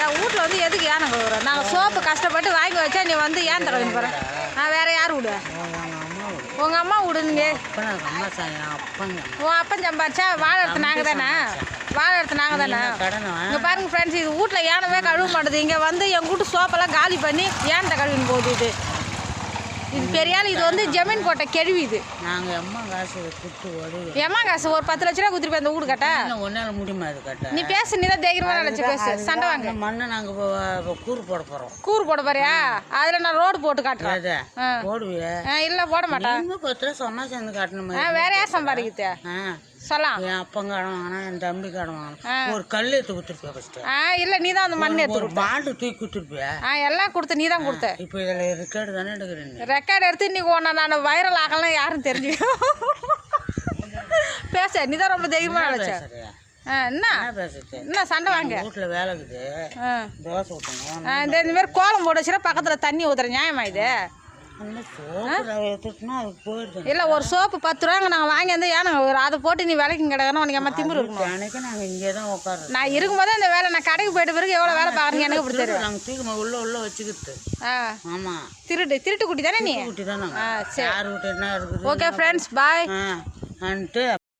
என் வீட்டில் வந்து எதுக்கு யானை கழுவுறோம்? நாங்கள் சோப்பு கஷ்டப்பட்டு வாங்கி வச்சா நீ வந்து ஏன் தடவை போகிறேன்? வேற யார் விடு? உங்கள் அம்மா விடுங்க. உன் அப்பன் சம்பாரிச்சா வாழை எடுத்து நாங்கள் தானே இங்கே பாருங்க ஃப்ரெண்ட்ஸ், இது வீட்டில் ஏனவே கழுவ மாட்டுது. இங்கே வந்து எங்கள் வீட்டு சோப்பெல்லாம் காலி பண்ணி ஏன்ட்ட கழுவின்னு போகுது. இது பெரியாள். இது வந்து ஜமீன் போட்ட கேள்வி. இது நாங்கள் எம்மா காசு ஒரு 10 லட்ச ரூபா கொடுத்துருப்பேன் அந்த வீடு கட்ட. ஒன்னால முடியுமா அது கட்ட? நீ பேசு, நீ தான் தைரியமாக நினச்சி பேசு. சண்டை வாங்க. மண்ணை நாங்கள் கூறு போட போகிறோம். கூறு போட போறியா? அதில் நான் ரோடு போட்டு காட்டுறேன். போடுவியா? இல்லை போட மாட்டேன். சொன்னா சேர்ந்து காட்டணும். வேற யார் சம்பாதிக்குது சொல்லலாம். என் அப்பன் கடன் வாங்கினா, என் தம்பி கடன் வாங்கினா, ஒரு கல் எடுத்து கொடுத்துருப்பியா ஃபர்ஸ்ட்? இல்லை நீ தான் அந்த மண் எடுத்து ஒரு பாண்டு தூக்கி கொடுத்துருப்பியா? எல்லாம் கொடுத்து நீ தான் கொடுத்த. இப்போ இதில் ரெக்கார்டு தானே எடுக்கிறேன். ரெக்கார்டு எடுத்து இன்னைக்கு ஒன்றா நான் வைரல் ஆகலாம் யாரும் தெரிஞ்சு பேச. நீ தான் ரொம்ப தைரியமாக நினச்ச. என்ன சண்டை வாங்க? வீட்டில் வேலை இருக்குது, தோசை ஊற்றணும். இந்த மாதிரி கோலம் போட்டு வச்சுன்னா பக்கத்தில் தண்ணி ஊற்றுற நியாயமா இது? இல்லை ஒரு சோப்பு 10 ரூபாங்க நாங்கள் வாங்கி வந்து ஏன்னா அதை போட்டு நீ வேலைக்கு கிடக்கணும். உனக்கு அம்மா திமிரு இருக்கணும். நாங்கள் இங்கே தான் உட்காரோம். நான் இருக்கும்போதே இந்த வேலை, நான் கடைக்கு போயிட்ட பிறகு எவ்வளோ வேலை பார்க்குறீங்க எனக்கு இப்படி தெரியும். நாங்கள் தூக்கி உள்ள வச்சுக்கிட்டு. ஆமாம், திருட்டு குட்டி தானே நீ? குட்டி தான். நாங்கள் யார் வீட்டு என்ன இருக்குது? ஓகே ஃப்ரெண்ட்ஸ், பாய்.